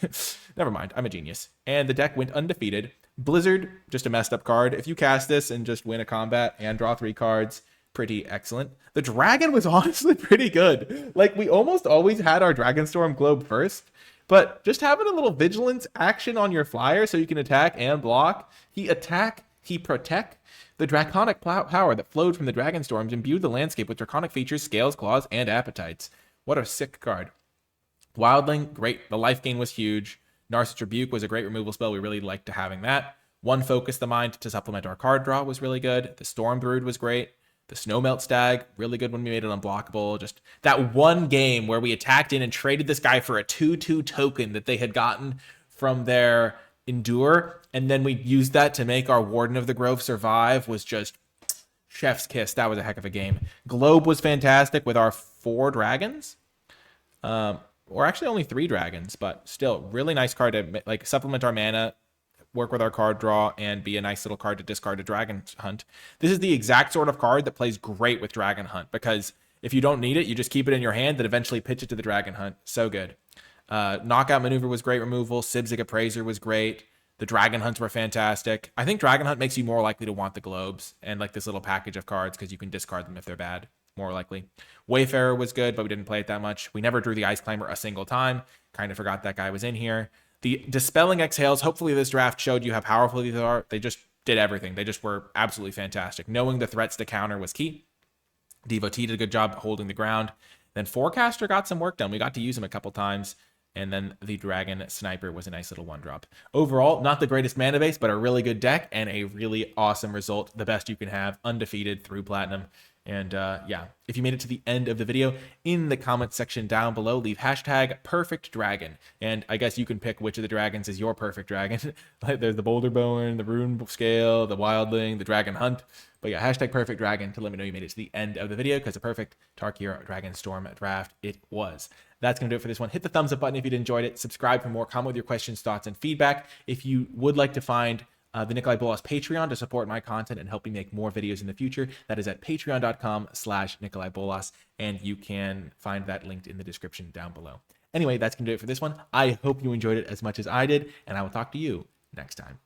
Never mind, I'm a genius. And the deck went undefeated. Blizzard, just a messed up card. If you cast this and just win a combat and draw 3 cards, pretty excellent. The dragon was honestly pretty good. Like, we almost always had our Dragonstorm globe first, but just having a little vigilance action on your flyer so you can attack and block. He attack, he protect. The draconic power that flowed from the Dragonstorms imbued the landscape with draconic features, scales, claws, and appetites. What a sick card. Wildling, great. The life gain was huge. Narset's Rebuke was a great removal spell. We really liked having that. One Focus the Mind to supplement our card draw was really good. The Storm Brood was great. The Snowmelt Stag, really good when we made it unblockable. Just that one game where we attacked in and traded this guy for a 2/2 token that they had gotten from their Endure, and then we used that to make our Warden of the Grove survive was just chef's kiss. That was a heck of a game. Globe was fantastic with our 4 dragons. Or actually only 3 dragons, but still really nice card to like supplement our mana, work with our card draw, and be a nice little card to discard to Dragon Hunt. This is the exact sort of card that plays great with Dragon Hunt, because if you don't need it, you just keep it in your hand, then eventually pitch it to the Dragon Hunt. So good. Knockout Maneuver was great removal. Sibzig Appraiser was great. The Dragon Hunts were fantastic. I think Dragon Hunt makes you more likely to want the globes and like this little package of cards because you can discard them if they're bad, more likely. Wayfarer was good, but we didn't play it that much. We never drew the Ice Climber a single time. Kind of forgot that guy was in here. The Dispelling Exhales, hopefully this draft showed you how powerful these are. They just did everything. They just were absolutely fantastic. Knowing the threats to counter was key. Devotee did a good job holding the ground. Then Forecaster got some work done. We got to use him a couple times. And then the Dragon Sniper was a nice little 1-drop. Overall, not the greatest mana base, but a really good deck and a really awesome result. The best you can have, undefeated through Platinum. And yeah, if you made it to the end of the video, in the comments section down below, leave hashtag perfect dragon. And I guess you can pick which of the dragons is your perfect dragon. Like there's the Boulder Bone, the Rune Scale, the Wildling, the Dragon Hunt. But yeah, hashtag perfect dragon to let me know you made it to the end of the video, because a perfect Tarkir Dragonstorm draft it was. That's going to do it for this one. Hit the thumbs up button if you enjoyed it. Subscribe for more. Comment with your questions, thoughts, and feedback. If you would like to find the NicolaiBolas Patreon to support my content and help me make more videos in the future, that is at patreon.com/NicolaiBolas, and you can find that linked in the description down below. Anyway, that's going to do it for this one. I hope you enjoyed it as much as I did, and I will talk to you next time.